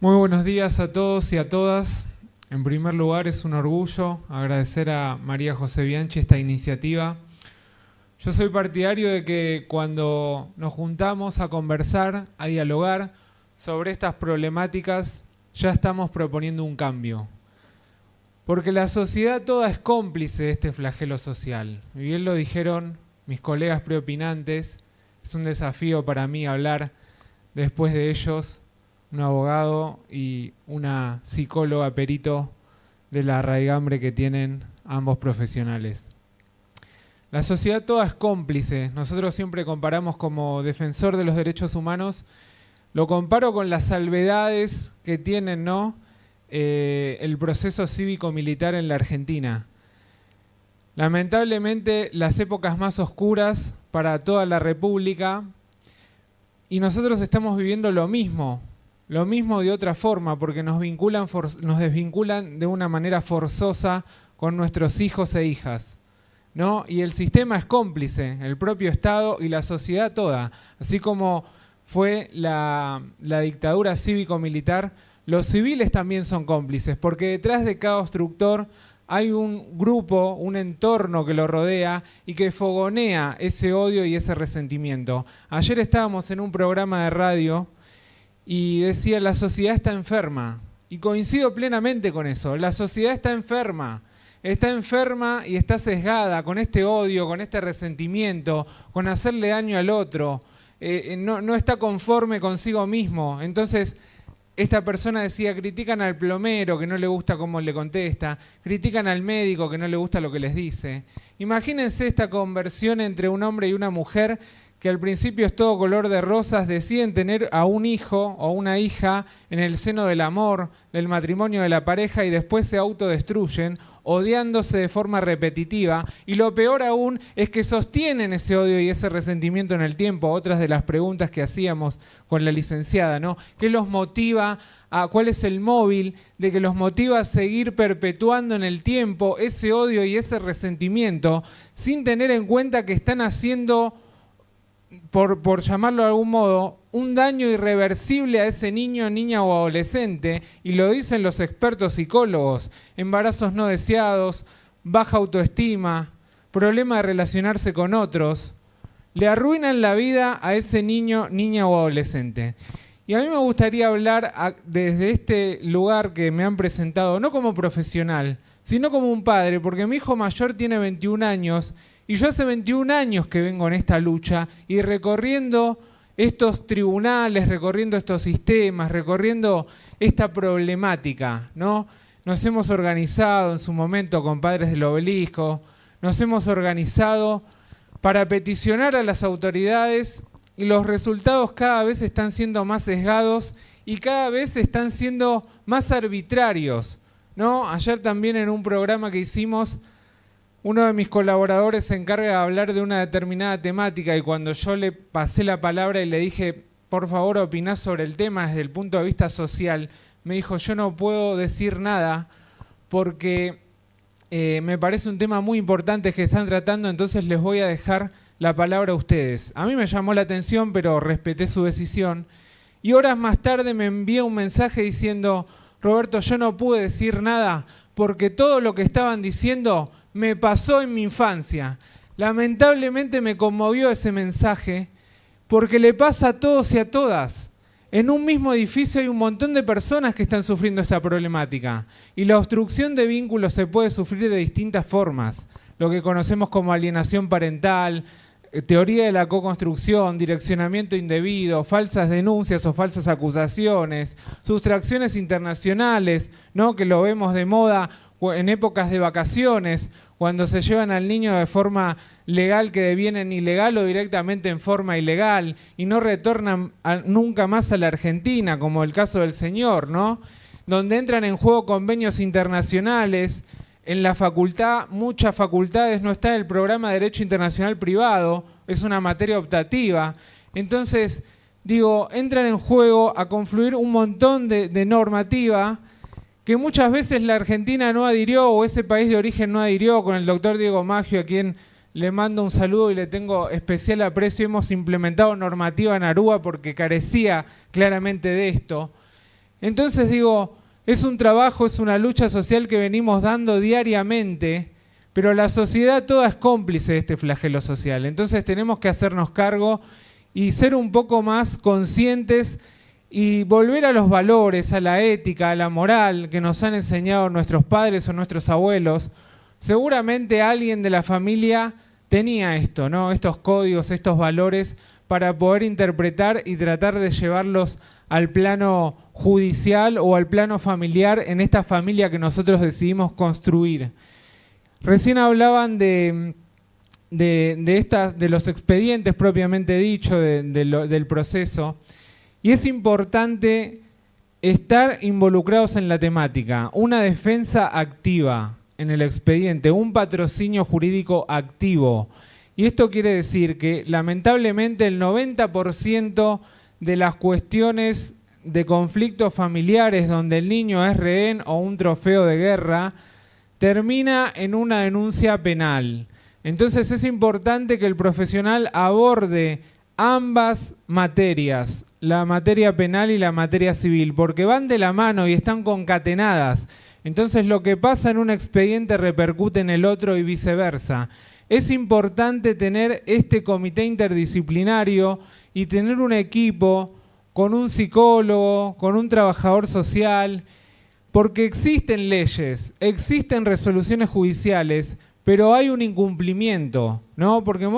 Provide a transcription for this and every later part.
Muy buenos días a todos y a todas. En primer lugar, es un orgullo agradecer a María José Bianchi esta iniciativa. Yo soy partidario de que cuando nos juntamos a conversar, a dialogar sobre estas problemáticas, ya estamos proponiendo un cambio. Porque la sociedad toda es cómplice de este flagelo social. Y bien lo dijeron mis colegas preopinantes, es un desafío para mí hablar después de ellos, un abogado y una psicóloga perito de la raigambre que tienen ambos profesionales. La sociedad toda es cómplice. Nosotros siempre comparamos como defensor de los derechos humanos, lo comparo con las salvedades que tienen, ¿no? El proceso cívico-militar en la Argentina. Lamentablemente, las épocas más oscuras para toda la República, y nosotros estamos viviendo lo mismo de otra forma, porque nos desvinculan de una manera forzosa con nuestros hijos e hijas, ¿no? Y el sistema es cómplice, el propio Estado y la sociedad toda. Así como fue la dictadura cívico-militar, los civiles también son cómplices, porque detrás de cada obstructor hay un grupo, un entorno que lo rodea y que fogonea ese odio y ese resentimiento. Ayer estábamos en un programa de radio y decía, la sociedad está enferma. Y coincido plenamente con eso. La sociedad está enferma y está sesgada con este odio, con este resentimiento, con hacerle daño al otro. No está conforme consigo mismo. Entonces, esta persona decía, critican al plomero que no le gusta cómo le contesta, critican al médico que no le gusta lo que les dice. Imagínense esta conversión entre un hombre y una mujer que al principio es todo color de rosas, deciden tener a un hijo o una hija en el seno del amor, del matrimonio de la pareja y después se autodestruyen, odiándose de forma repetitiva. Y lo peor aún es que sostienen ese odio y ese resentimiento en el tiempo. Otras de las preguntas que hacíamos con la licenciada, ¿no? ¿Qué los motiva? ¿Cuál es el móvil de que los motiva a seguir perpetuando en el tiempo ese odio y ese resentimiento sin tener en cuenta que están haciendo, por llamarlo de algún modo, un daño irreversible a ese niño, niña o adolescente? Y lo dicen los expertos psicólogos: embarazos no deseados, baja autoestima, problema de relacionarse con otros. Le arruinan la vida a ese niño, niña o adolescente. Y a mí me gustaría hablar desde este lugar que me han presentado, no como profesional, sino como un padre, porque mi hijo mayor tiene 21 años y yo hace 21 años que vengo en esta lucha y recorriendo estos tribunales, recorriendo estos sistemas, recorriendo esta problemática, ¿no? Nos hemos organizado en su momento con Padres del Obelisco, nos hemos organizado para peticionar a las autoridades y los resultados cada vez están siendo más sesgados y cada vez están siendo más arbitrarios, ¿no? Ayer también en un programa que hicimos, uno de mis colaboradores se encarga de hablar de una determinada temática y cuando yo le pasé la palabra y le dije, por favor, opiná sobre el tema desde el punto de vista social, me dijo, yo no puedo decir nada porque me parece un tema muy importante que están tratando, entonces les voy a dejar la palabra a ustedes. A mí me llamó la atención, pero respeté su decisión. Y horas más tarde me envía un mensaje diciendo, Roberto, yo no pude decir nada porque todo lo que estaban diciendo me pasó en mi infancia. Lamentablemente me conmovió ese mensaje porque le pasa a todos y a todas. En un mismo edificio hay un montón de personas que están sufriendo esta problemática y la obstrucción de vínculos se puede sufrir de distintas formas. Lo que conocemos como alienación parental, teoría de la co-construcción, direccionamiento indebido, falsas denuncias o falsas acusaciones, sustracciones internacionales, ¿no? Que lo vemos de moda en épocas de vacaciones, cuando se llevan al niño de forma legal que devienen ilegal o directamente en forma ilegal y no retornan nunca más a la Argentina, como el caso del señor, ¿no? Donde entran en juego convenios internacionales. En la facultad, muchas facultades no está el programa de Derecho Internacional Privado, es una materia optativa. Entonces, digo, entran en juego a confluir un montón de normativa que muchas veces la Argentina no adhirió o ese país de origen no adhirió. Con el doctor Diego Maggio, a quien le mando un saludo y le tengo especial aprecio, hemos implementado normativa en Aruba porque carecía claramente de esto. Entonces digo, es un trabajo, es una lucha social que venimos dando diariamente, pero la sociedad toda es cómplice de este flagelo social. Entonces tenemos que hacernos cargo y ser un poco más conscientes y volver a los valores, a la ética, a la moral que nos han enseñado nuestros padres o nuestros abuelos. Seguramente alguien de la familia tenía esto, ¿no? Estos códigos, estos valores para poder interpretar y tratar de llevarlos al plano judicial o al plano familiar en esta familia que nosotros decidimos construir. Recién hablaban de los expedientes propiamente dicho, del proceso, y es importante estar involucrados en la temática, una defensa activa en el expediente, un patrocinio jurídico activo. Y esto quiere decir que lamentablemente el 90% de las cuestiones de conflictos familiares donde el niño es rehén o un trofeo de guerra termina en una denuncia penal. Entonces es importante que el profesional aborde ambas materias, la materia penal y la materia civil, porque van de la mano y están concatenadas. Entonces lo que pasa en un expediente repercute en el otro y viceversa. Es importante tener este comité interdisciplinario y tener un equipo con un psicólogo, con un trabajador social, porque existen leyes, existen resoluciones judiciales, pero hay un incumplimiento, ¿no? Porque en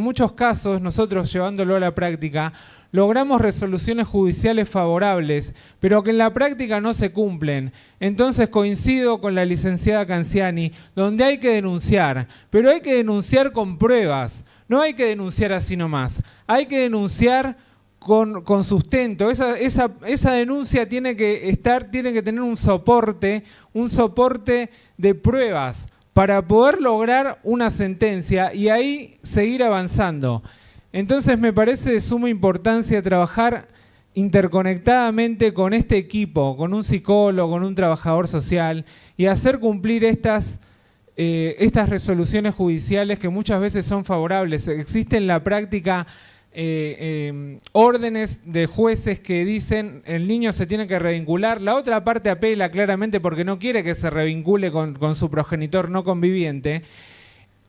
muchos casos, nosotros llevándolo a la práctica, logramos resoluciones judiciales favorables, pero que en la práctica no se cumplen. Entonces coincido con la licenciada Canciani, donde hay que denunciar, pero hay que denunciar con pruebas, no hay que denunciar así nomás, hay que denunciar con sustento. Esa denuncia tiene que tener un soporte de pruebas para poder lograr una sentencia y ahí seguir avanzando. Entonces me parece de suma importancia trabajar interconectadamente con este equipo, con un psicólogo, con un trabajador social y hacer cumplir estas resoluciones judiciales que muchas veces son favorables. Existe en la práctica órdenes de jueces que dicen el niño se tiene que revincular. La otra parte apela claramente porque no quiere que se revincule con su progenitor no conviviente.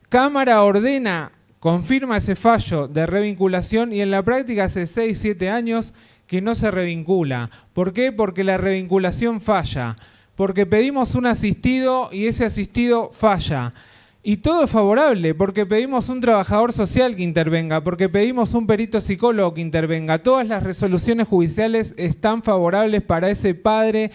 Cámara ordena, confirma ese fallo de revinculación y en la práctica hace 6, 7 años que no se revincula. ¿Por qué? Porque la revinculación falla, porque pedimos un asistido y ese asistido falla. Y todo es favorable, porque pedimos un trabajador social que intervenga, porque pedimos un perito psicólogo que intervenga. Todas las resoluciones judiciales están favorables para ese padre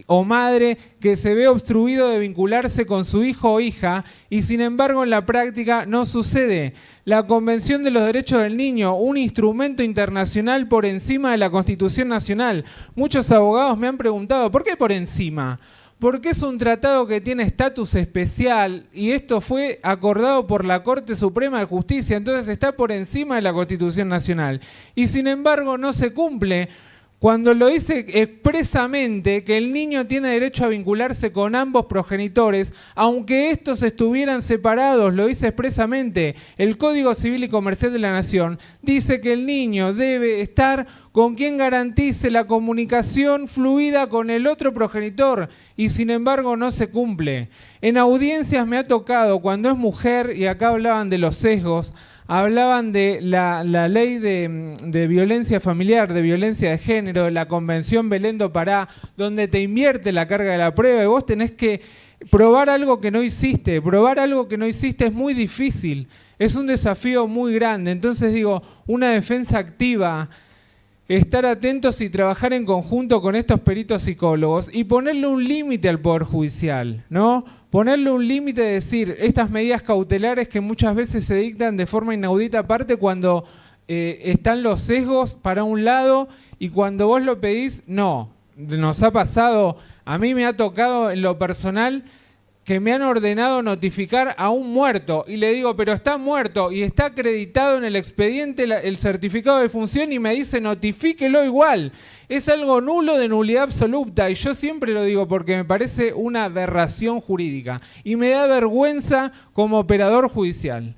o madre que se ve obstruido de vincularse con su hijo o hija y sin embargo en la práctica no sucede. La Convención de los Derechos del Niño, un instrumento internacional por encima de la Constitución Nacional. Muchos abogados me han preguntado, ¿por qué por encima? Porque es un tratado que tiene estatus especial y esto fue acordado por la Corte Suprema de Justicia, entonces está por encima de la Constitución Nacional. Y sin embargo no se cumple cuando lo dice expresamente que el niño tiene derecho a vincularse con ambos progenitores, aunque estos estuvieran separados, lo dice expresamente. El Código Civil y Comercial de la Nación dice que el niño debe estar con quien garantice la comunicación fluida con el otro progenitor y sin embargo no se cumple. En audiencias me ha tocado, cuando es mujer, y acá hablaban de los sesgos, hablaban de la ley de violencia familiar, de violencia de género, de la Convención Belén do Pará, donde te invierte la carga de la prueba y vos tenés que probar algo que no hiciste. Probar algo que no hiciste es muy difícil, es un desafío muy grande. Entonces digo, una defensa activa, estar atentos y trabajar en conjunto con estos peritos psicólogos y ponerle un límite al Poder Judicial, ¿no? Ponerle un límite de decir, estas medidas cautelares que muchas veces se dictan de forma inaudita, aparte cuando están los sesgos para un lado y cuando vos lo pedís, no. Nos ha pasado, a mí me ha tocado en lo personal que me han ordenado notificar a un muerto y le digo, pero está muerto y está acreditado en el expediente el certificado de función y me dice notifíquelo igual. Es algo nulo de nulidad absoluta y yo siempre lo digo porque me parece una aberración jurídica y me da vergüenza como operador judicial.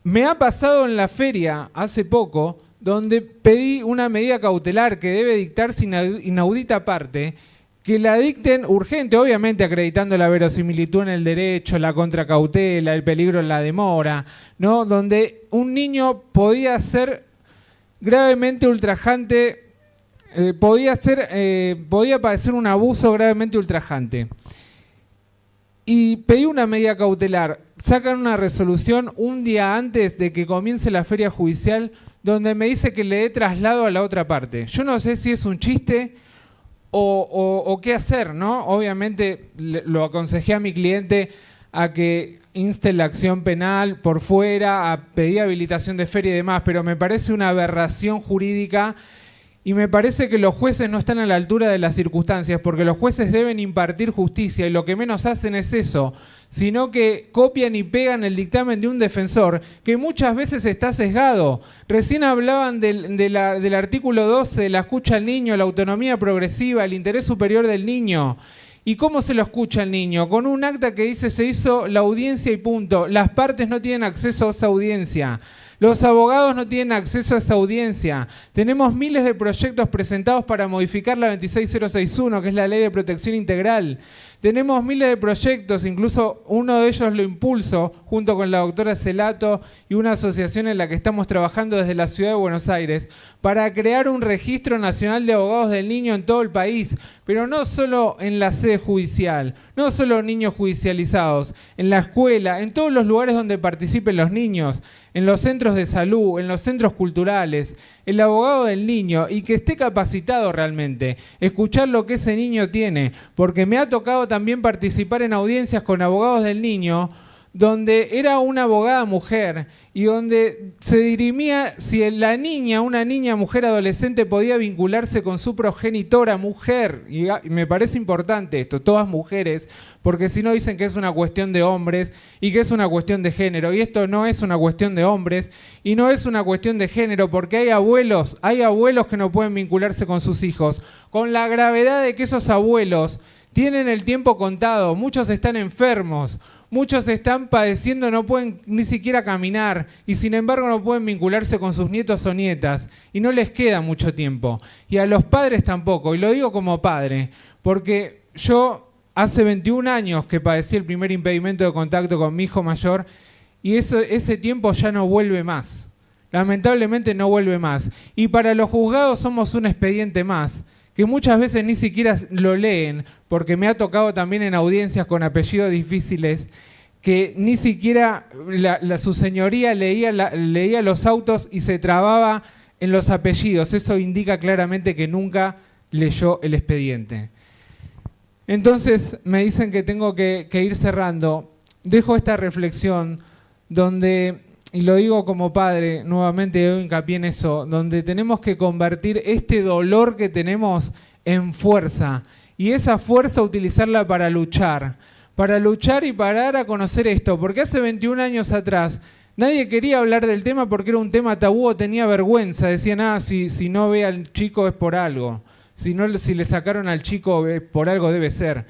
Me ha pasado en la feria hace poco donde pedí una medida cautelar que debe dictarse inaudita parte, que la dicten urgente, obviamente acreditando la verosimilitud en el derecho, la contracautela, el peligro en la demora, ¿no? Donde un niño podía ser gravemente ultrajante, podía padecer un abuso gravemente ultrajante. Y pedí una medida cautelar. Sacan una resolución un día antes de que comience la feria judicial donde me dice que le dé traslado a la otra parte. Yo no sé si es un chiste o qué hacer, ¿no? Obviamente lo aconsejé a mi cliente a que inste la acción penal por fuera, a pedir habilitación de feria y demás, pero me parece una aberración jurídica y me parece que los jueces no están a la altura de las circunstancias, porque los jueces deben impartir justicia y lo que menos hacen es eso, sino que copian y pegan el dictamen de un defensor que muchas veces está sesgado. Recién hablaban del artículo 12, de la escucha al niño, la autonomía progresiva, el interés superior del niño. ¿Y cómo se lo escucha al niño? Con un acta que dice se hizo la audiencia y punto. Las partes no tienen acceso a esa audiencia. Los abogados no tienen acceso a esa audiencia. Tenemos miles de proyectos presentados para modificar la 26061, que es la Ley de Protección Integral. Tenemos miles de proyectos, incluso uno de ellos lo impulso junto con la doctora Celato y una asociación en la que estamos trabajando desde la Ciudad de Buenos Aires para crear un registro nacional de abogados del niño en todo el país, pero no solo en la sede judicial, no solo niños judicializados, en la escuela, en todos los lugares donde participen los niños, en los centros de salud, en los centros culturales, el abogado del niño y que esté capacitado realmente, escuchar lo que ese niño tiene, porque me ha tocado también participar en audiencias con abogados del niño donde era una abogada mujer y donde se dirimía si la niña, una niña, mujer, adolescente podía vincularse con su progenitora mujer, y me parece importante esto, todas mujeres, porque si no dicen que es una cuestión de hombres y que es una cuestión de género, y esto no es una cuestión de hombres y no es una cuestión de género, porque hay abuelos que no pueden vincularse con sus hijos, con la gravedad de que esos abuelos tienen el tiempo contado, muchos están enfermos, muchos están padeciendo, no pueden ni siquiera caminar y sin embargo no pueden vincularse con sus nietos o nietas y no les queda mucho tiempo. Y a los padres tampoco, y lo digo como padre, porque yo hace 21 años que padecí el primer impedimento de contacto con mi hijo mayor y ese tiempo ya no vuelve más. Lamentablemente no vuelve más. Y para los juzgados somos un expediente más, que muchas veces ni siquiera lo leen, porque me ha tocado también en audiencias con apellidos difíciles, que ni siquiera su señoría leía los autos y se trababa en los apellidos. Eso indica claramente que nunca leyó el expediente. Entonces me dicen que tengo que ir cerrando. Dejo esta reflexión donde, y lo digo como padre, nuevamente doy hincapié en eso, donde tenemos que convertir este dolor que tenemos en fuerza, y esa fuerza utilizarla para luchar y para dar a conocer esto, porque hace 21 años atrás nadie quería hablar del tema porque era un tema tabú o tenía vergüenza, decían, si no ve al chico es por algo, si le sacaron al chico por algo debe ser.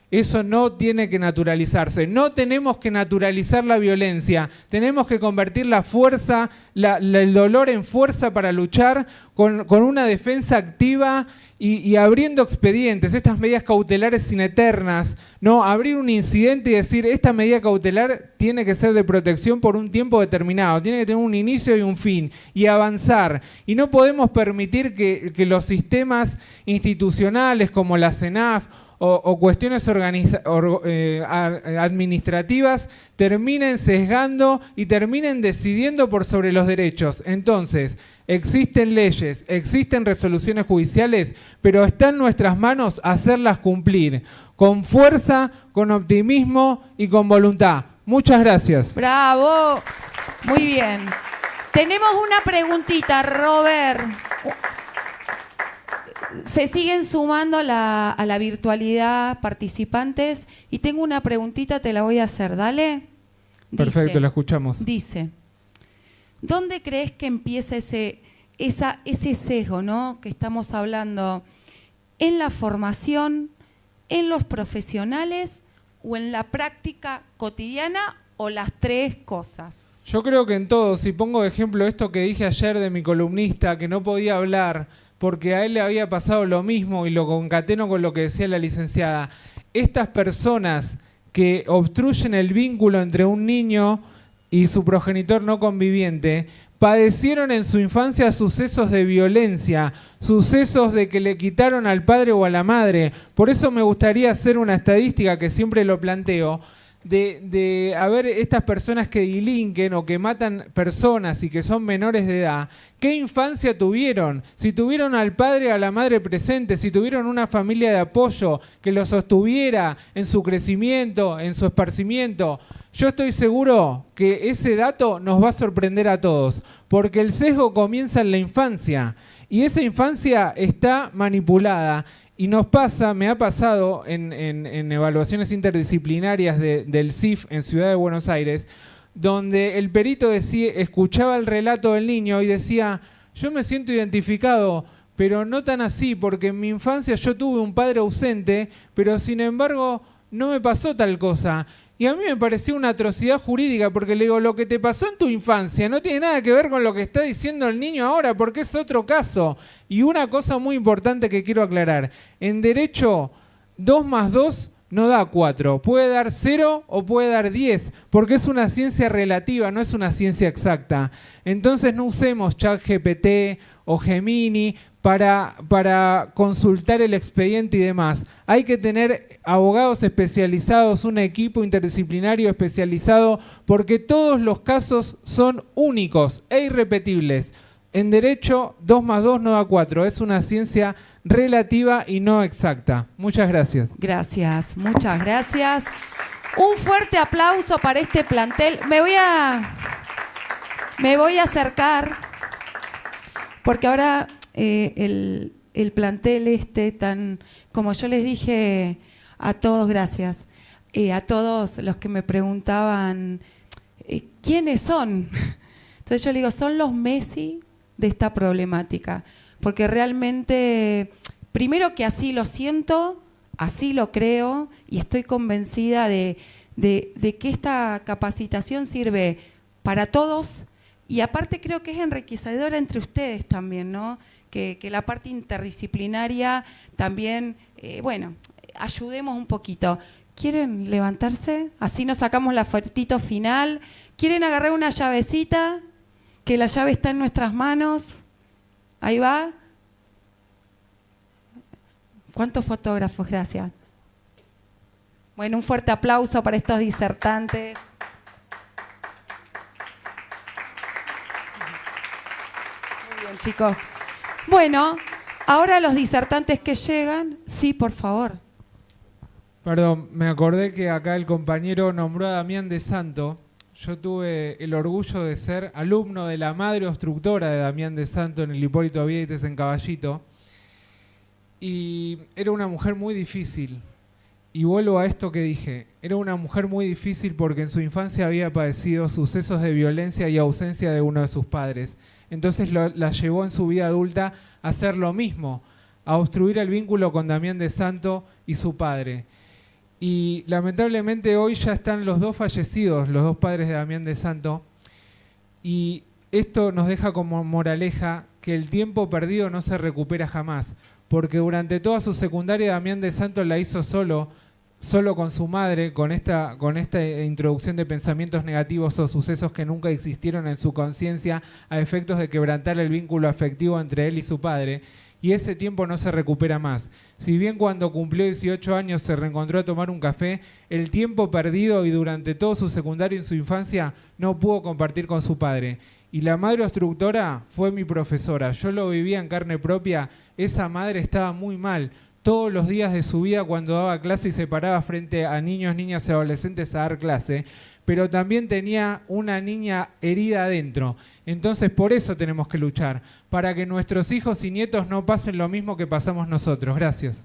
Eso no tiene que naturalizarse. No tenemos que naturalizar la violencia. Tenemos que convertir la fuerza, el dolor en fuerza para luchar con una defensa activa y abriendo expedientes, estas medidas cautelares sin eternas, ¿no? Abrir un incidente y decir, esta medida cautelar tiene que ser de protección por un tiempo determinado, tiene que tener un inicio y un fin, y avanzar. Y no podemos permitir que los sistemas institucionales como la CENAF o cuestiones administrativas terminen sesgando y terminen decidiendo por sobre los derechos. Entonces, existen leyes, existen resoluciones judiciales, pero está en nuestras manos hacerlas cumplir, con fuerza, con optimismo y con voluntad. Muchas gracias. ¡Bravo! Muy bien. Tenemos una preguntita, Robert. Se siguen sumando a la virtualidad participantes y tengo una preguntita, te la voy a hacer, dale. Perfecto, la escuchamos. Dice, ¿dónde crees que empieza ese sesgo, ¿no?, que estamos hablando? ¿En la formación, en los profesionales o en la práctica cotidiana o las tres cosas? Yo creo que en todo, si pongo de ejemplo esto que dije ayer de mi columnista, que no podía hablar porque a él le había pasado lo mismo y lo concateno con lo que decía la licenciada, estas personas que obstruyen el vínculo entre un niño y su progenitor no conviviente, padecieron en su infancia sucesos de violencia, sucesos de que le quitaron al padre o a la madre. Por eso me gustaría hacer una estadística que siempre lo planteo, de a ver estas personas que delinquen o que matan personas y que son menores de edad, ¿qué infancia tuvieron? Si tuvieron al padre o a la madre presente, si tuvieron una familia de apoyo que los sostuviera en su crecimiento, en su esparcimiento, yo estoy seguro que ese dato nos va a sorprender a todos, porque el sesgo comienza en la infancia y esa infancia está manipulada. Y nos pasa, me ha pasado en evaluaciones interdisciplinarias del CIF en Ciudad de Buenos Aires, donde el perito escuchaba el relato del niño y decía, yo me siento identificado, pero no tan así, porque en mi infancia yo tuve un padre ausente, pero sin embargo no me pasó tal cosa. Y a mí me pareció una atrocidad jurídica, porque le digo, lo que te pasó en tu infancia no tiene nada que ver con lo que está diciendo el niño ahora, porque es otro caso. Y una cosa muy importante que quiero aclarar, en derecho 2 más 2 no da 4, puede dar 0 o puede dar 10, porque es una ciencia relativa, no es una ciencia exacta. Entonces no usemos ChatGPT o Gemini para consultar el expediente y demás. Hay que tener abogados especializados, un equipo interdisciplinario especializado, porque todos los casos son únicos e irrepetibles. En derecho, 2 más 2 no da 4. Es una ciencia relativa y no exacta. Muchas gracias. Gracias, muchas gracias. Un fuerte aplauso para este plantel. Me voy a acercar, porque ahora el plantel tan, como yo les dije a todos, gracias, a todos los que me preguntaban, ¿quiénes son? Entonces yo les digo, son los Messi de esta problemática, porque realmente, primero que así lo siento, así lo creo y estoy convencida de que esta capacitación sirve para todos y aparte creo que es enriquecedora entre ustedes también, ¿no? Que la parte interdisciplinaria también, ayudemos un poquito. ¿Quieren levantarse? Así nos sacamos la fotito final. ¿Quieren agarrar una llavecita? Que la llave está en nuestras manos. Ahí va. ¿Cuántos fotógrafos? Gracias. Bueno, un fuerte aplauso para estos disertantes. Muy bien, chicos. Bueno, ahora los disertantes que llegan. Sí, por favor. Perdón, me acordé que acá el compañero nombró a Damián de Santo. Yo tuve el orgullo de ser alumno de la madre obstructora de Damián de Santo en el Hipólito Vieites en Caballito. Y era una mujer muy difícil. Y vuelvo a esto que dije. Era una mujer muy difícil porque en su infancia había padecido sucesos de violencia y ausencia de uno de sus padres. Entonces la llevó en su vida adulta a hacer lo mismo, a obstruir el vínculo con Damián de Santo y su padre. Y lamentablemente hoy ya están los dos fallecidos, los dos padres de Damián de Santo, y esto nos deja como moraleja que el tiempo perdido no se recupera jamás, porque durante toda su secundaria Damián de Santo la hizo solo con su madre, con esta introducción de pensamientos negativos o sucesos que nunca existieron en su conciencia a efectos de quebrantar el vínculo afectivo entre él y su padre. Y ese tiempo no se recupera más. Si bien cuando cumplió 18 años se reencontró a tomar un café, el tiempo perdido y durante todo su secundario y en su infancia no pudo compartir con su padre. Y la madre obstructora fue mi profesora. Yo lo vivía en carne propia. Esa madre estaba muy mal. Todos los días de su vida cuando daba clase y se paraba frente a niños, niñas y adolescentes a dar clase, pero también tenía una niña herida adentro. Entonces por eso tenemos que luchar, para que nuestros hijos y nietos no pasen lo mismo que pasamos nosotros. Gracias.